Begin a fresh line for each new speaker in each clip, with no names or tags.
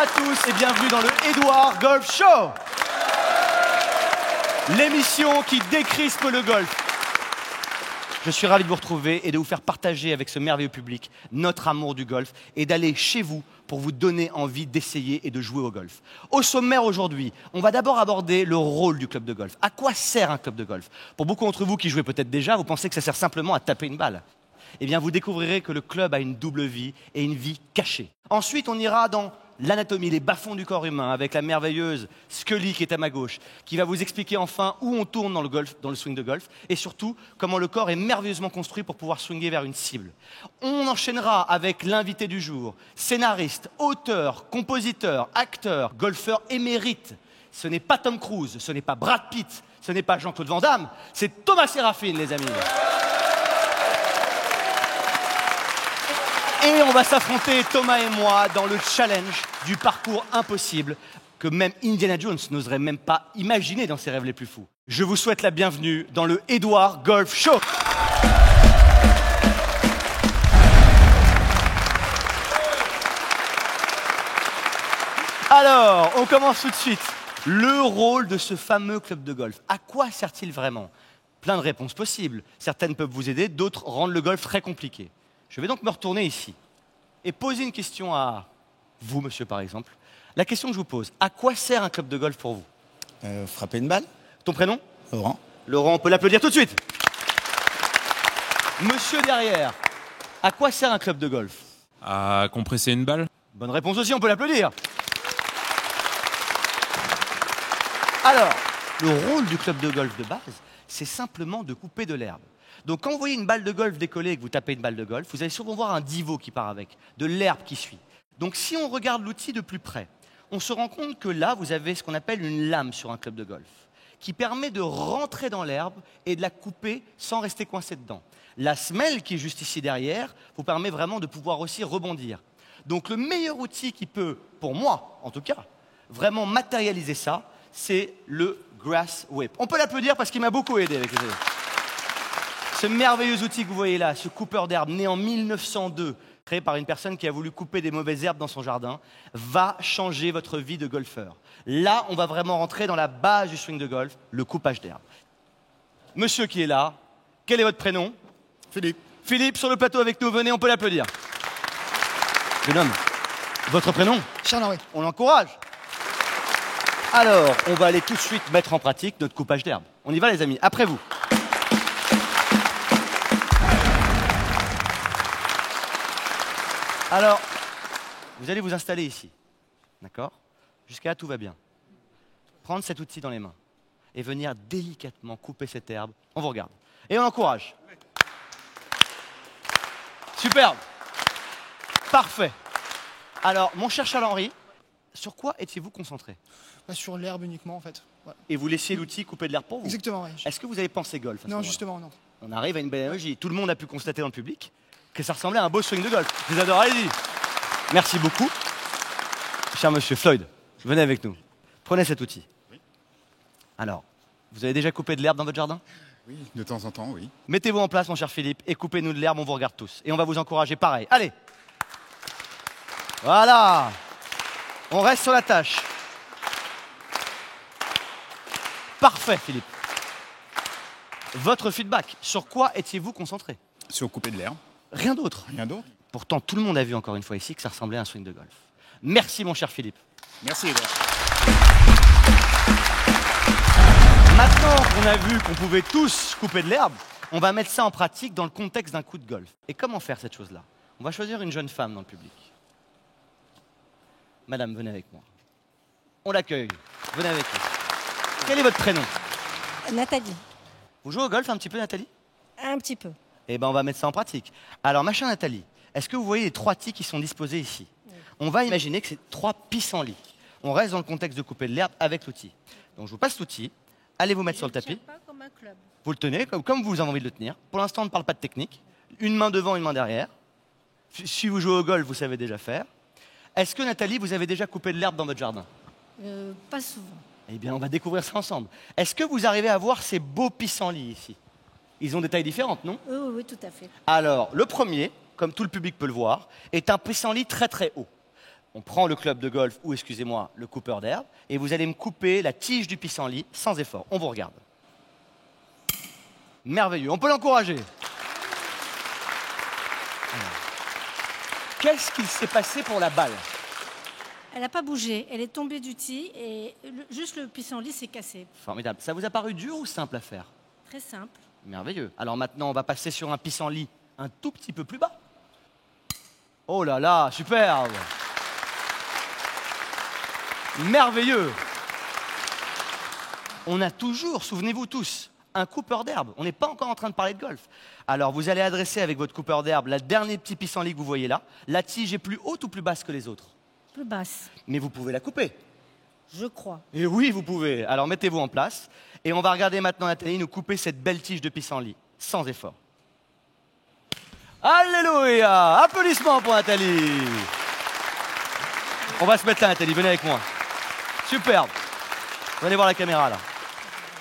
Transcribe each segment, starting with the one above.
à tous et bienvenue dans le Edouard Golf Show, l'émission qui décrispe le golf. Je suis ravi de vous retrouver et de vous faire partager avec ce merveilleux public notre amour du golf et d'aller chez vous pour vous donner envie d'essayer et de jouer au golf. Au sommaire aujourd'hui, on va d'abord aborder le rôle du club de golf. À quoi sert un club de golf? Pour beaucoup d'entre vous qui jouez peut-être déjà, vous pensez que ça sert simplement à taper une balle. Eh bien, vous découvrirez que le club a une double vie et une vie cachée. Ensuite, on ira dans l'anatomie, les bas-fonds du corps humain, avec la merveilleuse Scully qui est à ma gauche, qui va vous expliquer enfin où on tourne dans le golf, dans le swing de golf, et surtout comment le corps est merveilleusement construit pour pouvoir swinger vers une cible. On enchaînera avec l'invité du jour, scénariste, auteur, compositeur, acteur, golfeur émérite. Ce n'est pas Tom Cruise, ce n'est pas Brad Pitt, ce n'est pas Jean-Claude Van Damme, c'est Thomas Séraphin, les amis. Et on va s'affronter, Thomas et moi, dans le challenge du parcours impossible que même Indiana Jones n'oserait même pas imaginer dans ses rêves les plus fous. Je vous souhaite la bienvenue dans le Edouard Golf Show. Alors, on commence tout de suite. Le rôle de ce fameux club de golf. À quoi sert-il vraiment? Plein de réponses possibles. Certaines peuvent vous aider, d'autres rendent le golf très compliqué. Je vais donc me retourner ici et poser une question à vous, monsieur, par exemple. La question que je vous pose, à quoi sert un club de golf pour vous?
Frapper une balle.
Ton prénom?
Laurent.
Laurent, on peut l'applaudir tout de suite. Monsieur derrière, à quoi sert un club de golf?
À compresser une balle.
Bonne réponse aussi, on peut l'applaudir. Alors, le rôle du club de golf de base, c'est simplement de couper de l'herbe. Donc quand vous voyez une balle de golf décoller et que vous tapez une balle de golf, vous allez souvent voir un divot qui part avec, de l'herbe qui suit. Donc si on regarde l'outil de plus près, on se rend compte que là, vous avez ce qu'on appelle une lame sur un club de golf, qui permet de rentrer dans l'herbe et de la couper sans rester coincé dedans. La semelle qui est juste ici derrière vous permet vraiment de pouvoir aussi rebondir. Donc le meilleur outil qui peut, pour moi en tout cas, vraiment matérialiser ça, c'est le Grass Whip. On peut l'applaudir parce qu'il m'a beaucoup aidé avec les élèves. Ce merveilleux outil que vous voyez là, ce coupeur d'herbe né en 1902, créé par une personne qui a voulu couper des mauvaises herbes dans son jardin, va changer votre vie de golfeur. Là, on va vraiment rentrer dans la base du swing de golf, le coupage d'herbe. Monsieur qui est là, quel est votre prénom?
Philippe.
Philippe, sur le plateau avec nous, venez, on peut l'applaudir. Jeune homme, votre prénom?
Charles-Henri.
On l'encourage. Alors, on va aller tout de suite mettre en pratique notre coupage d'herbe. On y va les amis, après vous. Alors, vous allez vous installer ici, d'accord? Jusqu'à là, tout va bien. Prendre cet outil dans les mains et venir délicatement couper cette herbe. On vous regarde. Et on encourage. Superbe. Parfait. Alors, mon cher Charles-Henri, sur quoi étiez-vous concentré?
Sur l'herbe uniquement en fait. Ouais.
Et vous laissiez l'outil couper de l'herbe pour vous?
Exactement, oui.
Est-ce que vous avez pensé golf à ce
Non,
moment-là?
justement, non.
On arrive à une belle analogie. Tout le monde a pu constater dans le public que ça ressemblait à un beau swing de golf. Je les adore, allez-y. Merci beaucoup. Cher monsieur Floyd, venez avec nous. Prenez cet outil.
Oui.
Alors, vous avez déjà coupé de l'herbe dans votre jardin?
Oui, de temps en temps, oui.
Mettez-vous en place, mon cher Philippe, et coupez-nous de l'herbe, on vous regarde tous. Et on va vous encourager pareil. Allez. Voilà. On reste sur la tâche. Parfait, Philippe. Votre feedback, sur quoi étiez-vous concentré?
Sur couper de l'herbe.
Rien d'autre.
Rien d'autre.
Pourtant, tout le monde a vu encore une fois ici que ça ressemblait à un swing de golf. Merci, mon cher Philippe.
Merci, Edouard.
Maintenant qu'on a vu qu'on pouvait tous couper de l'herbe, on va mettre ça en pratique dans le contexte d'un coup de golf. Et comment faire cette chose-là? On va choisir une jeune femme dans le public. Madame, venez avec moi. On l'accueille. Venez avec nous. Quel est votre prénom?
Nathalie.
Vous jouez au golf un petit peu, Nathalie?
Un petit peu.
Eh bien, on va mettre ça en pratique. Alors, ma chère Nathalie, est-ce que vous voyez les 3 tis qui sont disposés ici? Oui. On va imaginer que c'est 3 pissenlits. On reste dans le contexte de couper de l'herbe avec l'outil. Donc, je vous passe l'outil. Allez vous mettre sur le tapis.
Pas comme un club.
Vous le tenez comme vous avez envie de le tenir. Pour l'instant, on ne parle pas de technique. Une main devant, une main derrière. Si vous jouez au golf, vous savez déjà faire. Est-ce que, Nathalie, vous avez déjà coupé de l'herbe dans votre jardin?
Pas souvent.
Eh bien, on va découvrir ça ensemble. Est-ce que vous arrivez à voir ces beaux pissenlits ici? Ils ont des tailles différentes, non?
Oui, oui, tout à fait.
Alors, le premier, comme tout le public peut le voir, est un pissenlit très très haut. on prend le club de golf, ou excusez-moi, le coupeur d'herbe, et vous allez me couper la tige du pissenlit sans effort. On vous regarde. Merveilleux, on peut l'encourager. Qu'est-ce qu'il s'est passé pour la balle?
Elle n'a pas bougé. Elle est tombée du tee et juste le pissenlit s'est cassé.
Formidable. Ça vous a paru dur ou simple à faire?
Très simple.
Merveilleux. Alors maintenant, on va passer sur un pissenlit un tout petit peu plus bas. Oh là là, superbe. Merveilleux. On a toujours, souvenez-vous tous, un coupeur d'herbe. On n'est pas encore en train de parler de golf. Alors, vous allez adresser avec votre coupeur d'herbe le dernier petit pissenlit que vous voyez là. La tige est plus haute ou plus basse que les autres?
Plus basse,
Mais vous pouvez la couper.
je crois.
Et oui, vous pouvez. Alors, mettez-vous en place. Et on va regarder maintenant Nathalie nous couper cette belle tige de pissenlit, sans effort. Alléluia! Applaudissements pour Nathalie. On va se mettre là, Nathalie. Venez avec moi. Superbe. Venez voir la caméra, là.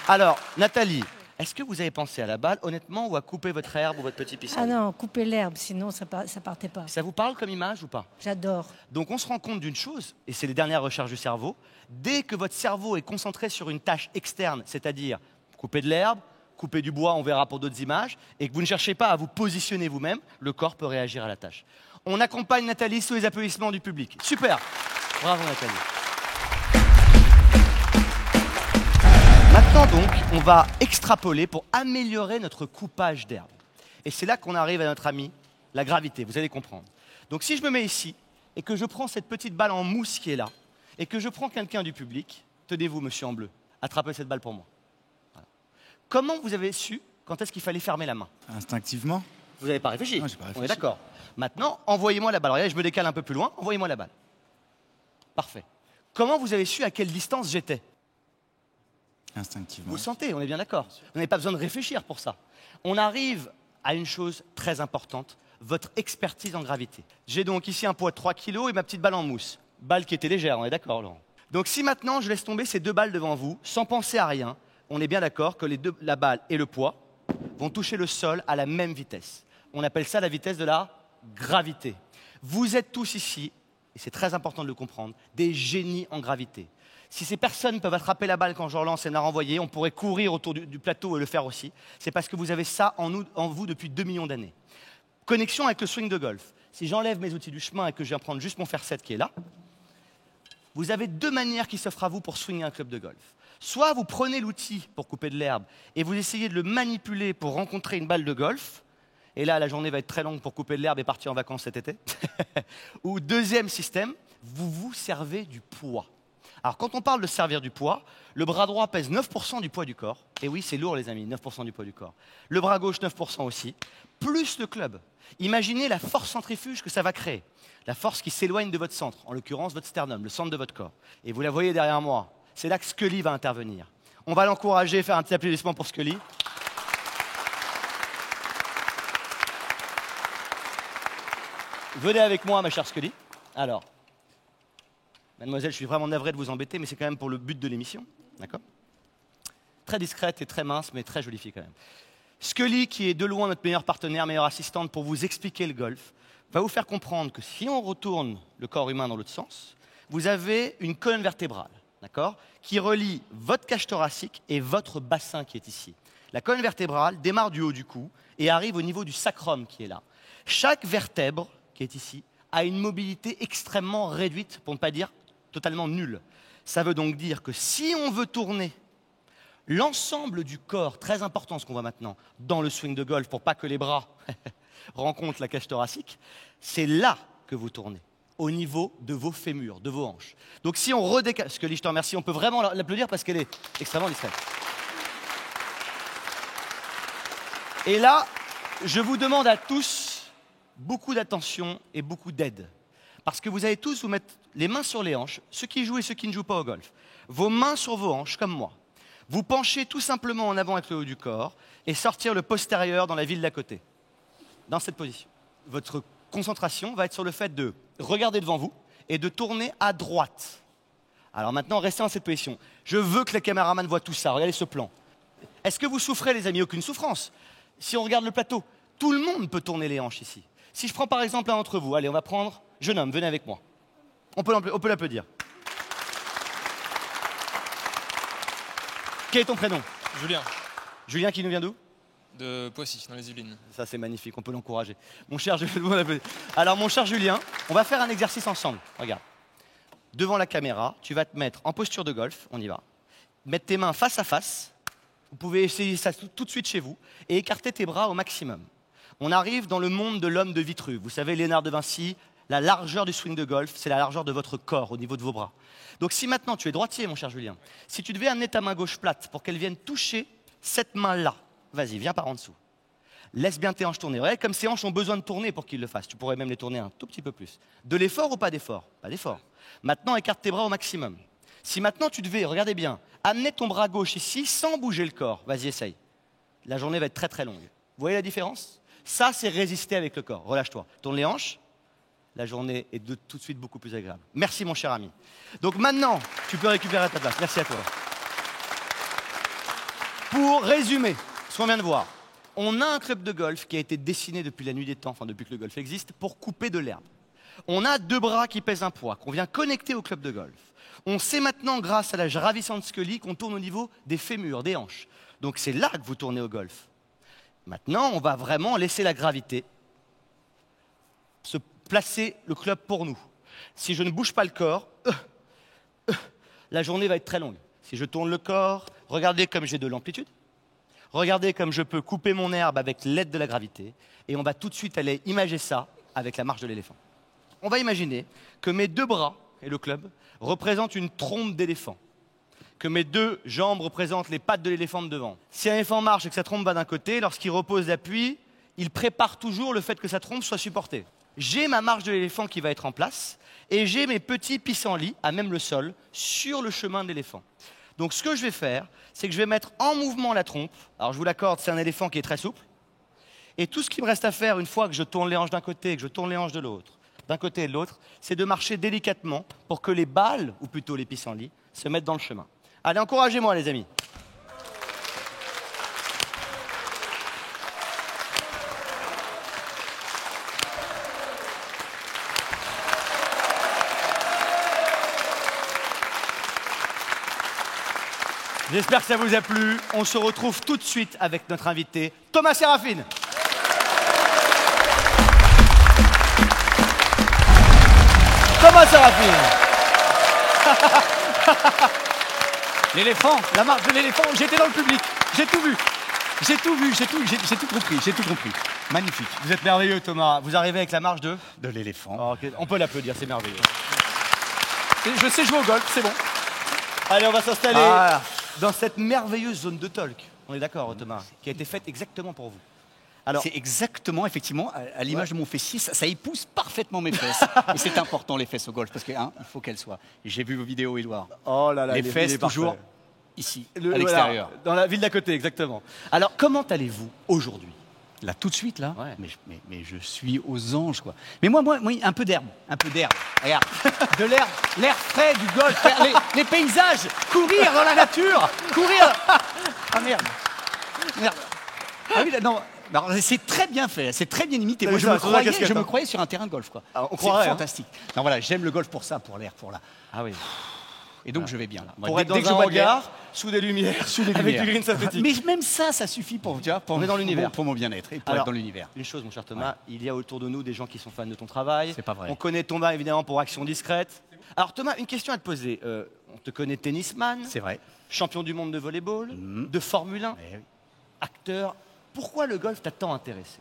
Alors, Nathalie, est-ce que vous avez pensé à la balle, honnêtement, ou à couper votre herbe ou votre petit
Ah
pissenlit?
non, couper l'herbe, sinon ça partait pas.
Ça vous parle comme image ou pas?
J'adore.
Donc on se rend compte d'une chose, et c'est les dernières recherches du cerveau, dès que votre cerveau est concentré sur une tâche externe, c'est-à-dire couper de l'herbe, couper du bois, on verra pour d'autres images, et que vous ne cherchez pas à vous positionner vous-même, le corps peut réagir à la tâche. On accompagne Nathalie sous les applaudissements du public. Super. Bravo Nathalie. Maintenant donc, on va extrapoler pour améliorer notre coupage d'herbe. Et c'est là qu'on arrive à notre ami, la gravité, vous allez comprendre. Donc si je me mets ici, et que je prends cette petite balle en mousse qui est là, et que je prends quelqu'un du public, tenez-vous monsieur en bleu, attrapez cette balle pour moi. Voilà. Comment vous avez su quand est-ce qu'il fallait fermer la main?
Instinctivement.
Vous n'avez pas réfléchi?
Non, j'ai pas
On est
réfléchi.
d'accord. Maintenant, envoyez-moi la balle. Regardez, je me décale un peu plus loin, envoyez-moi la balle. Parfait. Comment vous avez su à quelle distance j'étais?
Instinctivement.
Vous le sentez, on est bien d'accord. Vous n'avez pas besoin de réfléchir pour ça. On arrive à une chose très importante, votre expertise en gravité. J'ai donc ici un poids de 3 kg et ma petite balle en mousse. Balle qui était légère, on est d'accord, Laurent? Donc si maintenant je laisse tomber ces deux balles devant vous, sans penser à rien, on est bien d'accord que la balle et le poids vont toucher le sol à la même vitesse. On appelle ça la vitesse de la gravité. Vous êtes tous ici, et c'est très important de le comprendre, des génies en gravité. Si ces personnes peuvent attraper la balle quand je relance et la renvoyer, on pourrait courir autour du plateau et le faire aussi. C'est parce que vous avez ça en vous depuis 2 millions d'années. Connexion avec le swing de golf. Si j'enlève mes outils du chemin et que je viens prendre juste mon fer 7 qui est là, vous avez 2 manières qui s'offrent à vous pour swinger un club de golf. Soit vous prenez l'outil pour couper de l'herbe et vous essayez de le manipuler pour rencontrer une balle de golf. Et là, la journée va être très longue pour couper de l'herbe et partir en vacances cet été. Ou deuxième système, vous vous servez du poids. Alors, quand on parle de servir du poids, le bras droit pèse 9% du poids du corps. Et oui, c'est lourd, les amis, 9% du poids du corps. Le bras gauche, 9% aussi. Plus le club. Imaginez la force centrifuge que ça va créer. La force qui s'éloigne de votre centre, en l'occurrence votre sternum, le centre de votre corps. Et vous la voyez derrière moi. C'est là que Scully va intervenir. On va l'encourager, faire un petit applaudissement pour Scully. Venez avec moi, ma chère Scully. Alors, mademoiselle, je suis vraiment navré de vous embêter, mais c'est quand même pour le but de l'émission. D'accord? Très discrète et très mince, mais très jolie fille quand même. Scully, qui est de loin notre meilleur partenaire, meilleure assistante pour vous expliquer le golf, va vous faire comprendre que si on retourne le corps humain dans l'autre sens, vous avez une colonne vertébrale, d'accord, qui relie votre cage thoracique et votre bassin qui est ici. La colonne vertébrale démarre du haut du cou et arrive au niveau du sacrum qui est là. Chaque vertèbre qui est ici a une mobilité extrêmement réduite, pour ne pas dire totalement nulle. Ça veut donc dire que si on veut tourner l'ensemble du corps, très important ce qu'on voit maintenant, dans le swing de golf, pour pas que les bras rencontrent la cage thoracique, c'est là que vous tournez, au niveau de vos fémurs, de vos hanches. Donc si on redécale, Scully, je te remercie, on peut vraiment l'applaudir parce qu'elle est extrêmement discrète. Et là, je vous demande à tous beaucoup d'attention et beaucoup d'aide. Parce que vous allez tous vous mettre les mains sur les hanches, ceux qui jouent et ceux qui ne jouent pas au golf. Vos mains sur vos hanches, comme moi. Vous penchez tout simplement en avant avec le haut du corps et sortir le postérieur dans la ville d'à côté. Dans cette position. Votre concentration va être sur le fait de regarder devant vous et de tourner à droite. Alors maintenant, restez dans cette position. Je veux que les caméramans voient tout ça. Regardez ce plan. Est-ce que vous souffrez, les amis? Aucune souffrance. Si on regarde le plateau, tout le monde peut tourner les hanches ici. Si je prends par exemple un d'entre vous, allez, on va prendre, jeune homme, venez avec moi. On peut l'applaudir. Quel est ton prénom?
Julien,
Julien qui nous vient d'où?
de Poissy, dans les Yvelines.
Ça c'est magnifique, on peut l'encourager. Mon cher Julien, alors mon cher Julien, on va faire un exercice ensemble. Regarde. Devant la caméra, tu vas te mettre en posture de golf, on y va. Mettre tes mains face à face. Vous pouvez essayer ça tout de suite chez vous et écarter tes bras au maximum. On arrive dans le monde de l'homme de Vitruve. Vous savez, Léonard de Vinci, la largeur du swing de golf, c'est la largeur de votre corps au niveau de vos bras. Donc si maintenant tu es droitier, mon cher Julien, si tu devais amener ta main gauche plate pour qu'elle vienne toucher cette main-là, vas-y, viens par en dessous. Laisse bien tes hanches tourner. Ouais, comme ces hanches ont besoin de tourner pour qu'ils le fassent. Tu pourrais même les tourner un tout petit peu plus. De l'effort ou pas d'effort? Pas d'effort. Maintenant, écarte tes bras au maximum. Si maintenant tu devais, regardez bien, amener ton bras gauche ici sans bouger le corps, vas-y, essaye. La journée va être très très longue. Vous voyez la différence? Ça, c'est résister avec le corps. Relâche-toi. Tourne les hanches. La journée est tout de suite beaucoup plus agréable. Merci, mon cher ami. Donc maintenant, tu peux récupérer ta place. Merci à toi. Pour résumer ce qu'on vient de voir, on a un club de golf qui a été dessiné depuis la nuit des temps, enfin depuis que le golf existe, pour couper de l'herbe. On a 2 bras qui pèsent un poids, qu'on vient connecter au club de golf. On sait maintenant, grâce à la ravissante scully, qu'on tourne au niveau des fémurs, des hanches. Donc c'est là que vous tournez au golf. Maintenant, on va vraiment laisser la gravité se placer le club pour nous. Si je ne bouge pas le corps, la journée va être très longue. Si je tourne le corps, regardez comme j'ai de l'amplitude. Regardez comme je peux couper mon herbe avec l'aide de la gravité. Et on va tout de suite aller imager ça avec la marche de l'éléphant. On va imaginer que mes 2 bras et le club représentent une trompe d'éléphant. Que mes 2 jambes représentent les pattes de l'éléphant de devant. Si un éléphant marche et que sa trompe va d'un côté, lorsqu'il repose l'appui, il prépare toujours le fait que sa trompe soit supportée. J'ai ma marche de l'éléphant qui va être en place et j'ai mes petits pissenlits, à même le sol, sur le chemin de l'éléphant. Donc ce que je vais faire, c'est que je vais mettre en mouvement la trompe. Alors je vous l'accorde, c'est un éléphant qui est très souple. Et tout ce qui me reste à faire, une fois que je tourne les hanches d'un côté et que je tourne les hanches de l'autre, d'un côté et de l'autre, c'est de marcher délicatement pour que les balles, ou plutôt les pissenlits, se mettent dans le chemin. Allez, encouragez-moi les amis. J'espère que ça vous a plu. On se retrouve tout de suite avec notre invité, Thomas Séraphine. Thomas Séraphine.
L'éléphant, la marche de l'éléphant, j'étais dans le public, j'ai tout vu. J'ai tout compris. Magnifique.
Vous êtes merveilleux, Thomas. Vous arrivez avec la marche de
l'éléphant.
Oh, ok. On peut l'applaudir, c'est merveilleux.
Je sais jouer au golf, c'est bon.
Allez, on va s'installer dans cette merveilleuse zone de talk. On est d'accord, Thomas, qui a été faite exactement pour vous.
Alors, c'est exactement, effectivement, à l'image de mon fessier, ça épouse parfaitement mes fesses. Et c'est important, les fesses au golf, parce qu'il faut qu'elles soient. J'ai vu vos vidéos, Édouard.
Oh là là,
les fesses, toujours ici, à l'extérieur.
Voilà, dans la ville d'à côté, exactement. Alors, comment allez-vous aujourd'hui?
Là, tout de suite, là,
ouais.
mais je suis aux anges, quoi. Mais moi, un peu d'herbe. Regarde, de l'herbe, l'air frais du golf, les paysages, courir dans la nature, courir. Ah merde. Ah oui, là, non. Alors, c'est très bien fait, c'est très bien imité. Moi, je me croyais sur un terrain de golf, quoi. C'est fantastique. Non, voilà, j'aime le golf pour ça, pour l'air, pour là.
Ah oui.
Et donc, je vais bien. Là.
Pour être dans un hangar, sous des lumières, avec du green synthétique.
Mais même ça suffit pour, tu vois,
on est dans l'univers.
Pour mon bien-être et pour être dans l'univers.
Une chose, mon cher Thomas, il y a autour de nous des gens qui sont fans de ton travail.
C'est pas vrai.
On connaît Thomas, évidemment, pour Action Discrète. Alors, Thomas, une question à te poser. On te connaît tennisman.
C'est vrai.
Champion du monde de volleyball, de Formule 1, acteur. Pourquoi le golf t'a tant intéressé?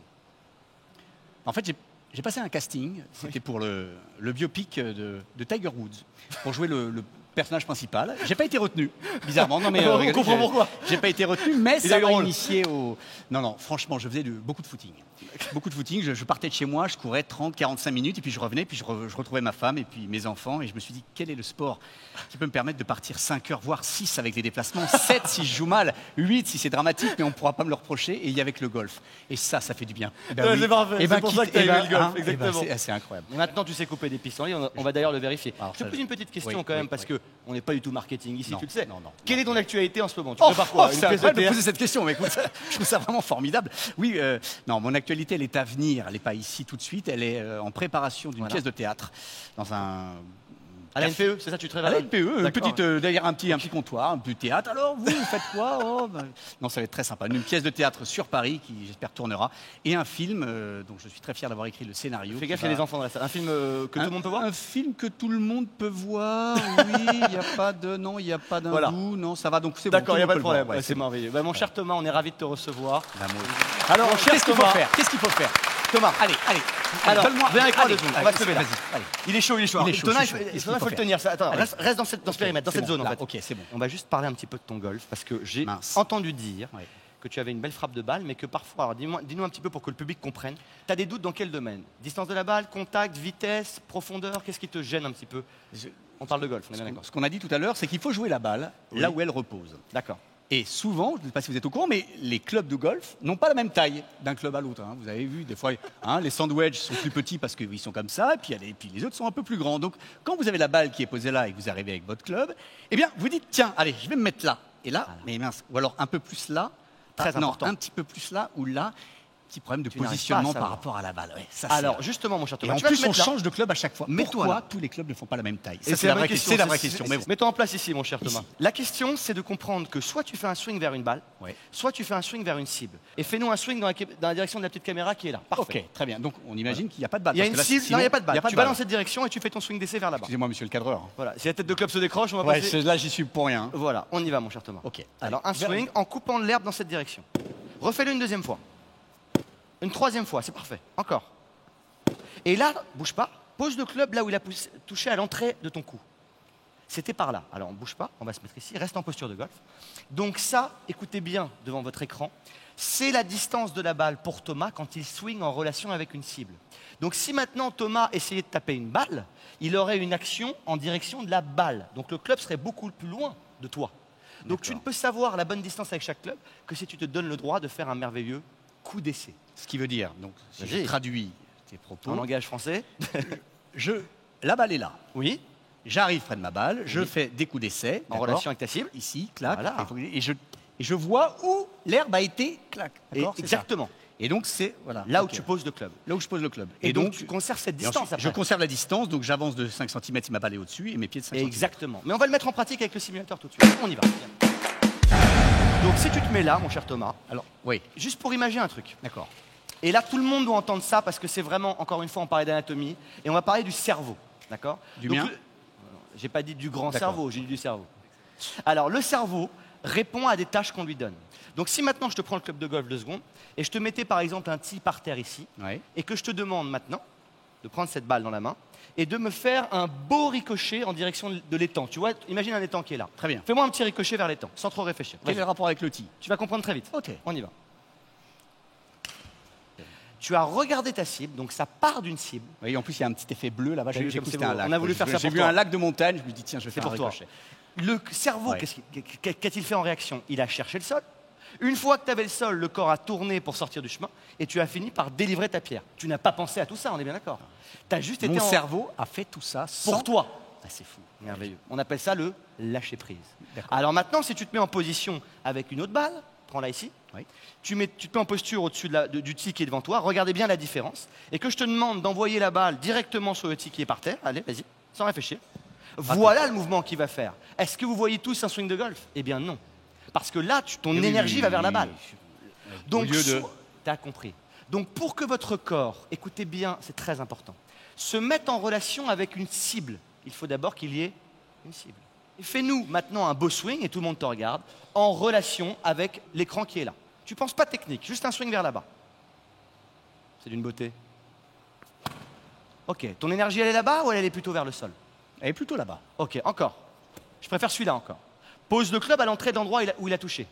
En fait, j'ai passé un casting. C'était pour le biopic de Tiger Woods, pour jouer le personnage principal. J'ai pas été retenu, bizarrement. Non, mais
on comprend pourquoi.
J'ai pas été retenu, mais ça m'a initié au. Non, franchement, je faisais beaucoup de footing. Beaucoup de footing. Je partais de chez moi, je courais 30, 45 minutes, et puis je revenais, puis je retrouvais ma femme et puis mes enfants, et je me suis dit, quel est le sport qui peut me permettre de partir 5 heures, voire 6 avec des déplacements, 7 si je joue mal, 8 si c'est dramatique, mais on ne pourra pas me le reprocher, et il y a avec le golf. Et ça fait du bien.
C'est parfait, c'est pour ça que tu as aimé le golf, exactement.
C'est incroyable.
Maintenant, tu sais couper des pissenlits, on va d'ailleurs le vérifier. Alors, je te pose une petite question quand même, parce que on n'est pas du tout marketing ici, tu le sais. Quelle est ton actualité en ce moment? Tu prépares quoi?
C'est incroyable de poser cette question, mais écoute, je trouve ça vraiment formidable. Oui, non, mon actualité, elle est à venir, elle n'est pas ici tout de suite, elle est en préparation d'une pièce de théâtre dans un
À la NPE, c'est ça, tu te
À la
réveilles
NPE, une
D'accord.
petite, derrière un petit comptoir, un petit théâtre. Alors, vous faites quoi? Oh, ben, non, ça va être très sympa. Une pièce de théâtre sur Paris qui, j'espère, tournera. Et un film dont je suis très fier d'avoir écrit le scénario.
Fais
qui
gaffe, il y a
va-
des enfants dans la salle. Un film que tout le monde peut voir
Un film que tout le monde peut voir. Oui, il n'y a pas de. Non, il n'y a pas d'un
Voilà.
goût. Non, ça va. Donc, c'est bon.
D'accord,
tout
il n'y a
le
pas de
monde peut le
problème.
voir. Ouais,
Ouais, c'est merveilleux. Bah, mon cher Thomas, on est ravis de te recevoir.
L'amour.
Alors, mon cher
Qu'est-ce qu'il faut
Thomas,
faire? Qu'est-ce qu'il faut faire?
Thomas,
Allez.
alors,
donne-moi.
viens avec moi
Allez,
2 secondes. On
allez,
va se lever là.
Vas-y, allez.
Il est chaud.
Il est chaud,
Thomas,
je suis chaud. Qu'est-ce qu'il
il faut
faut
le
faire?
tenir. Attends,
Allez.
reste dans ce périmètre, dans
C'est
cette
bon,
zone en
là,
fait.
ok, c'est bon.
On va juste parler un petit peu de ton golf parce que j'ai
Mince.
entendu dire
Ouais.
que tu avais une belle frappe de balle, mais que parfois, alors dis-nous un petit peu pour que le public comprenne, tu as des doutes dans quel domaine? Distance de la balle, contact, vitesse, profondeur, qu'est-ce qui te gêne un petit peu? On parle de golf, on est bien d'accord.
Ce qu'on a dit tout à l'heure, c'est qu'il faut jouer la balle là où elle repose.
D'accord.
Et souvent, je ne sais pas si vous êtes au courant, mais les clubs de golf n'ont pas la même taille d'un club à l'autre. Hein. Vous avez vu, des fois, les sandwich sont plus petits parce qu'ils sont comme ça, et puis les autres sont un peu plus grands. Donc, quand vous avez la balle qui est posée là et que vous arrivez avec votre club, eh bien, vous dites, tiens, allez, je vais me mettre là. Et là, mais mince, ou alors un peu plus là.
Très
non,
important.
un petit peu plus là ou là. Petit problème de
Tu n'arrives
positionnement
pas à
par
savoir.
rapport à la balle. Ouais, ça, c'est
Alors,
là.
justement, mon cher
Et
Thomas,
en
tu vas te
plus, on
mettre là.
change de club à chaque fois.
Mets-toi
Pourquoi
là.
tous les clubs ne font pas la même taille?
Et
Ça, c'est la vraie question. C'est la vraie
c'est-
question.
c'est-
Mais bon.
Mets-toi en place ici, mon cher
Ici.
Thomas. La question, c'est de comprendre que soit tu fais un swing vers une balle,
Ouais.
soit tu fais un swing vers une cible. Et fais-nous un swing dans la direction de la petite caméra qui est là. Parfait.
Ok, très bien. Donc, on imagine qu'il n'y a pas de balle.
Il y a
parce
une
que là,
cible,
sinon,
non, il n'y a pas de balle.
il y
Tu vas dans cette direction et tu fais ton swing d'essai vers là-bas.
Excusez-moi, monsieur le cadreur.
Voilà. Si la tête de club se décroche, on va
Ouais,
passer.
là, j'y suis pour rien.
Voilà, on y va, mon cher Thomas.
Ok.
Alors, un
Allez.
swing en coupant de l'herbe dans cette direction. Refais-le une deuxième fois. Une troisième fois, c'est parfait. Encore. Et là, bouge pas. Pose le club là où il a touché à l'entrée de ton cou. C'était par là. Alors, on bouge pas, on va se mettre ici. Reste en posture de golf. Donc ça, écoutez bien devant votre écran, c'est la distance de la balle pour Thomas quand il swing en relation avec une cible. Donc si maintenant Thomas essayait de taper une balle, il aurait une action en direction de la balle. Donc le club serait beaucoup plus loin de toi. Donc tu ne peux savoir la bonne distance avec chaque club que si tu te donnes le droit de faire un merveilleux coup d'essai.
Ce qui veut dire, donc, si je
Vas-y.
traduis tes propos,
En langage français.
la balle est là.
Oui,
J'arrive près de ma balle, je
Oui.
fais des coups d'essai.
en
d'accord,
relation avec ta cible.
ici, clac,
Voilà.
et je vois où l'herbe a été, clac.
Et
d'accord, c'est ça.
exactement.
Et donc, c'est voilà,
Là où
ok.
tu poses le club.
Là où je pose le club.
Et donc tu conserves cette
et ensuite,
distance
je
après.
conserve la distance, donc j'avance de 5 cm si ma balle est au-dessus et mes pieds de 5 cm.
Exactement. Mais on va le mettre en pratique avec le simulateur tout de suite. On y va. Donc si tu te mets là, mon cher Thomas,
Alors, oui,
juste pour imaginer un truc.
d'accord.
Et là, tout le monde doit entendre ça parce que c'est vraiment, encore une fois, on parlait d'anatomie et on va parler du cerveau. D'accord?
Du
Donc,
mien
J'ai pas dit du grand
D'accord.
cerveau, j'ai dit du cerveau. Alors, le cerveau répond à des tâches qu'on lui donne. Donc, si maintenant je te prends le club de golf 2 secondes et je te mettais par exemple un tee par terre ici
Ouais.
et que je te demande maintenant de prendre cette balle dans la main et de me faire un beau ricochet en direction de l'étang. Tu vois, imagine un étang qui est là.
Très bien.
Fais-moi un petit ricochet vers l'étang, sans trop réfléchir.
Quel est
Vas-y.
le rapport avec le tee?
Tu vas comprendre très vite.
Ok.
On y va. Tu as regardé ta cible, donc ça part d'une cible.
Oui, en plus, il y a un petit effet bleu là-bas.
T'as vu
J'ai
comme
cru que
c'est
c'était un
beau.
lac.
On a voulu faire ça
J'ai
pour
vu
toi.
un lac de montagne, je me dis, tiens, je vais
C'est
faire un
pour toi.
ricochet.
Le cerveau,
Ouais.
qu'a-t-il fait en réaction? Il a cherché le sol. Une fois que tu avais le sol, le corps a tourné pour sortir du chemin et tu as fini par délivrer ta pierre. Tu n'as pas pensé à tout ça, on est bien d'accord. Tu as juste été
Mon
en...
cerveau a fait tout ça sans...
pour toi.
Ah, c'est fou.
Merveilleux. On appelle ça le lâcher prise.
D'accord.
Alors maintenant, si tu te mets en position avec une autre balle, prends-la ici,
Oui.
tu te mets en posture au-dessus du tee qui est devant toi, regardez bien la différence, et que je te demande d'envoyer la balle directement sur le tee qui est par terre, allez, vas-y, sans réfléchir. Voilà le mouvement qu'il va faire. Est-ce que vous voyez tous un swing de golf? Eh bien non. Parce que là, ton
Oui,
énergie
oui,
va vers la
oui,
balle.
oui.
Donc,
Au lieu de-
tu as compris. Donc, pour que votre corps, écoutez bien, c'est très important, se mette en relation avec une cible, il faut d'abord qu'il y ait une cible. Et fais-nous maintenant un beau swing, et tout le monde te regarde, en relation avec l'écran qui est là. Tu penses pas technique, juste un swing vers là-bas. C'est d'une beauté. Ok, ton énergie, elle est là-bas ou elle est plutôt vers le sol?
Elle est plutôt là-bas.
Ok, encore. Je préfère celui-là encore. Pose le club à l'entrée de l'endroit où il a touché.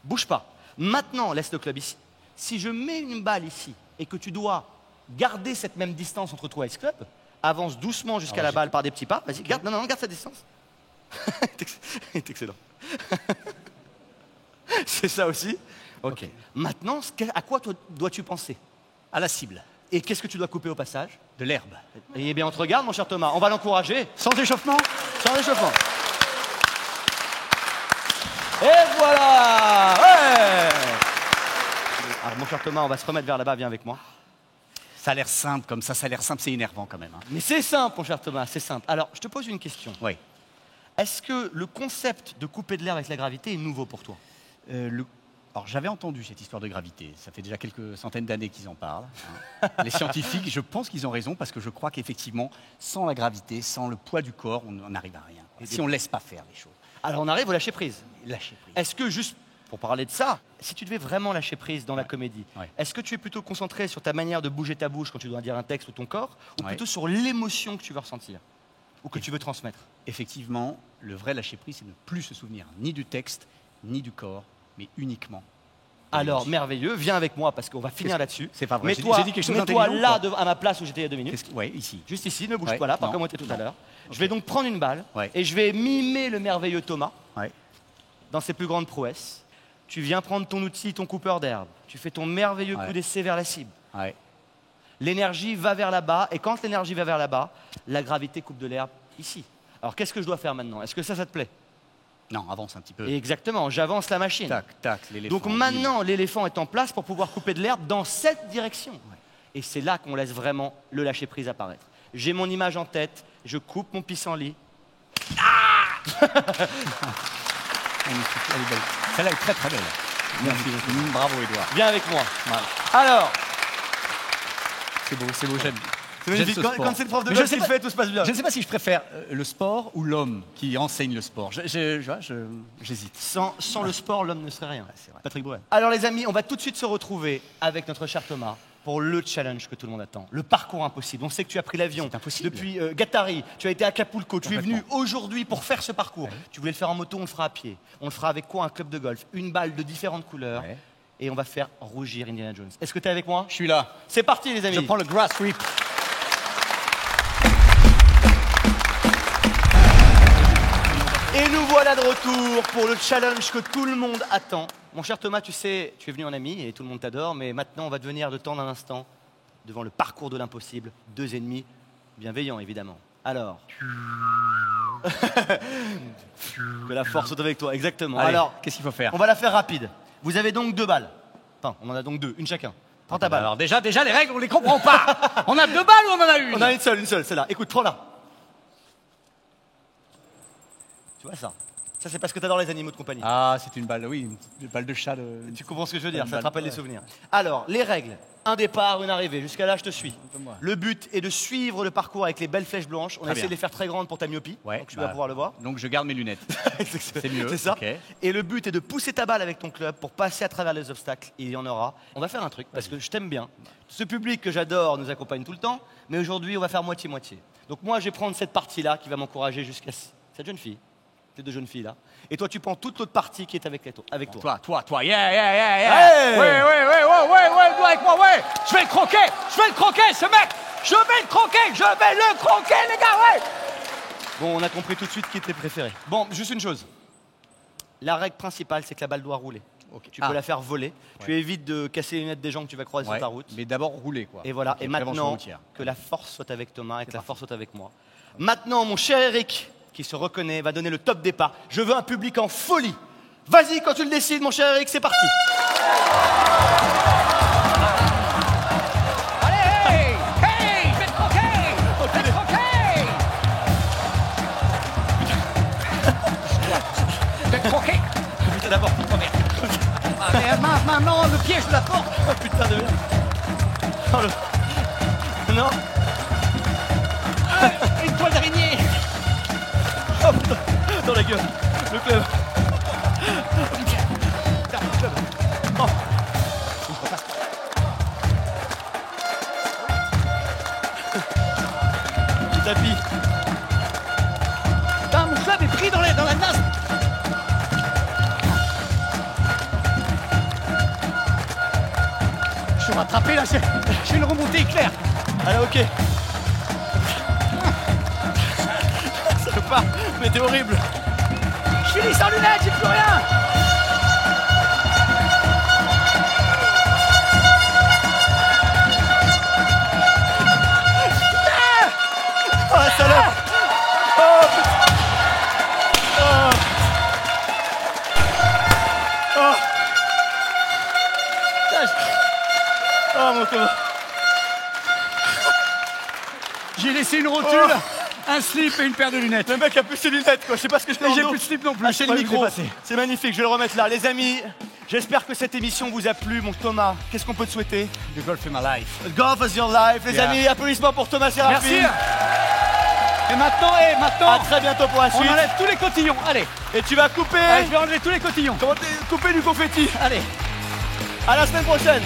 Bouge pas. Maintenant, laisse le club ici. Si je mets une balle ici et que tu dois garder cette même distance entre toi et ce club, avance doucement jusqu'à la balle par des petits pas. Vas-y, garde, non, garde cette distance. Il est excellent. C'est ça aussi. Ok. Maintenant, à quoi dois-tu penser?
À la cible.
Et qu'est-ce que tu dois couper au passage?
De l'herbe.
Eh bien, on te regarde, mon cher Thomas. On va l'encourager.
Sans échauffement?
Sans échauffement. Et voilà. Ouais. Alors, mon cher Thomas, on va se remettre vers là-bas. Viens avec moi.
Ça a l'air simple comme ça a l'air simple, c'est énervant quand même. Hein.
Mais c'est simple, mon cher Thomas, c'est simple. Alors, je te pose une question.
Oui.
Est-ce que le concept de couper de l'air avec la gravité est nouveau pour toi?
Alors j'avais entendu cette histoire de gravité, ça fait déjà quelques centaines d'années qu'ils en parlent. Hein. Les scientifiques, je pense qu'ils ont raison parce que je crois qu'effectivement, sans la gravité, sans le poids du corps, on n'arrive à rien. Quoi. Si on ne laisse pas faire les choses.
Alors, on arrive au lâcher prise.
Lâcher prise.
Est-ce que, juste pour parler de ça, si tu devais vraiment lâcher prise dans la comédie,
Ouais.
est-ce que tu es plutôt concentré sur ta manière de bouger ta bouche quand tu dois dire un texte ou ton corps, ou
Ouais.
plutôt sur l'émotion que tu veux ressentir ou que tu veux transmettre?
Effectivement, le vrai lâcher prise, c'est ne plus se souvenir ni du texte, ni du corps, mais uniquement. de
Alors,
l'émotion.
merveilleux, viens avec moi parce qu'on va finir
Qu'est-ce-
là-dessus.
c'est pas vrai.
Mets-toi
J'ai dit quelque chose
mets-toi
d'intelligent ou
là,
pas
à ma place où j'étais il y a 2 minutes.
Ouais, ici.
Juste ici, ne bouge
Ouais,
pas là, pas
non.
comme on était tout à
Non.
l'heure.
Ok.
Je vais donc prendre une balle
Ouais.
et je vais mimer le merveilleux Thomas
Ouais.
dans ses plus grandes prouesses. Tu viens prendre ton outil, ton coupeur d'herbe. Tu fais ton merveilleux
Ouais.
coup d'essai vers la cible.
Ouais.
L'énergie va vers là-bas, et quand l'énergie va vers là-bas, la gravité coupe de l'herbe ici. Alors qu'est-ce que je dois faire maintenant? Est-ce que ça te plaît?
Non, avance un petit peu.
Exactement, j'avance la machine.
Tac, tac, l'éléphant.
Donc maintenant, l'éléphant est en place pour pouvoir couper de l'herbe dans cette direction. Et c'est là qu'on laisse vraiment le lâcher-prise apparaître. J'ai mon image en tête, je coupe mon pissenlit.
Magnifique, elle est belle. Celle-là est très très belle. Merci. Bravo, Edouard.
Viens avec moi.
Voilà.
Alors,
C'est beau, j'aime.
c'est magnifique.
J'aime ce sport.
Quand c'est le prof de
Mais
golf
je sais
qui le
pas-
fait, tout se passe bien.
Je ne sais pas si je préfère le sport ou l'homme qui enseigne le sport. J'hésite.
Sans le sport, l'homme ne serait rien.
C'est vrai.
Patrick Bruel. Alors les amis, on va tout de suite se retrouver avec notre cher Thomas pour le challenge que tout le monde attend, le parcours impossible. On sait que tu as pris l'avion
C'est impossible.
depuis Gattari, tu as été à Acapulco, tu es venu
Complètement.
aujourd'hui pour faire ce parcours. Tu voulais le faire en moto, on le fera à pied. On le fera avec quoi? Un club de golf, une balle de différentes couleurs,
Ouais.
et on va faire rougir Indiana Jones. Est-ce que tu es avec moi?
Je suis là.
C'est parti les amis.
Je prends le grass sweep.
Et nous voilà de retour pour le challenge que tout le monde attend. Mon cher Thomas, tu sais, tu es venu en ami et tout le monde t'adore, mais maintenant on va devenir de temps en instant devant le parcours de l'impossible, 2 ennemis bienveillants évidemment. Alors. Que la force soit avec toi, exactement.
Allez,
Alors,
qu'est-ce qu'il faut faire?
on va la faire rapide. Vous avez donc 2 balles. Enfin, on en a donc 2, une chacun. Prends ta balle.
Alors déjà les règles, on les comprend pas. On a 2 balles ou on en a une?
On a une seule, celle-là. Écoute, prends-la. Tu vois ça? Ça, c'est parce que t'adores les animaux de compagnie.
Ah, c'est une balle, oui, une balle de chat.
Tu comprends ce que je veux dire, ça te
balle,
rappelle des
ouais.
souvenirs. Alors, les règles. Un départ, une arrivée. Jusqu'à là, je te suis.
Comme-moi.
Le but est de suivre le parcours avec les belles flèches blanches. On a
Très
essayé de
bien.
les faire très grandes pour ta myopie.
Ouais,
Donc tu
bah,
vas pouvoir le voir.
Donc je garde mes lunettes.
C'est
mieux,
C'est ça.
ok.
Et le but est de pousser ta balle avec ton club pour passer à travers les obstacles. Il y en aura. On va faire un truc parce que je t'aime bien. Ce public que j'adore nous accompagne tout le temps. Mais aujourd'hui, on va faire moitié-moitié. Donc moi, je vais prendre cette partie-là qui va m'encourager jusqu'à cette jeune fille. Ces 2 jeunes filles là. Et toi, tu prends toute l'autre partie qui est avec toi.
Toi, yeah.
Hey
Ouais, dois avec moi, ouais. Je vais le croquer, ce mec. Je vais le croquer, les gars, ouais.
Bon, on a compris tout de suite qui était préféré. Bon, juste une chose. La règle principale, c'est que la balle doit rouler. Tu peux la faire voler. Tu évites de casser les lunettes des gens que tu vas croiser
Ouais,
sur ta route.
mais d'abord rouler, quoi.
Et voilà.
Ok,
Et
prévention
maintenant,
routière.
que la force soit avec Thomas et que la force soit avec moi. Maintenant, mon cher Eric, qui se reconnaît, va donner le top départ. Je veux un public en folie. Vas-y, quand tu le décides, mon cher Eric, c'est parti.
Allez, hey, je vais te croquer. Je vais te croquer.
Putain, d'abord. Oh merde.
Ah, merde, mince, maintenant, le piège de la porte.
Oh putain de merde. Oh, non.
Une toile d'araignée.
Oh putain. Dans la gueule. Le club. Oh. Le tapis.
Putain, mon club est pris dans la nasse. Je suis rattrapé là, j'ai une remontée éclair.
Allez, ok. Ça veut pas, mais t'es horrible.
Je finis sans lunettes, j'ai plus rien.
Oh la salope. Oh putain. Oh. Oh. Putain, oh mon Thomas.
J'ai laissé une rotule, un slip et une paire de lunettes.
Le mec a plus ses lunettes, quoi. Je sais pas ce que je fais.
Et j'ai plus de slip non plus.
Lâchez le
Ouais,
micro.
je l'ai passé.
C'est magnifique, je vais le remettre là. Les amis, j'espère que cette émission vous a plu. Mon Thomas, qu'est-ce qu'on peut te souhaiter?
Le golf est ma life.
Golf is your life. Les
Yeah.
amis, applaudissements pour Thomas Séraphin.
Merci. Et maintenant,
À très bientôt pour la
on
suite.
enlève tous les cotillons. Allez,
Et tu vas couper.
allez, je vais enlever tous les cotillons.
Comment couper du confetti.
Allez.
À la semaine prochaine.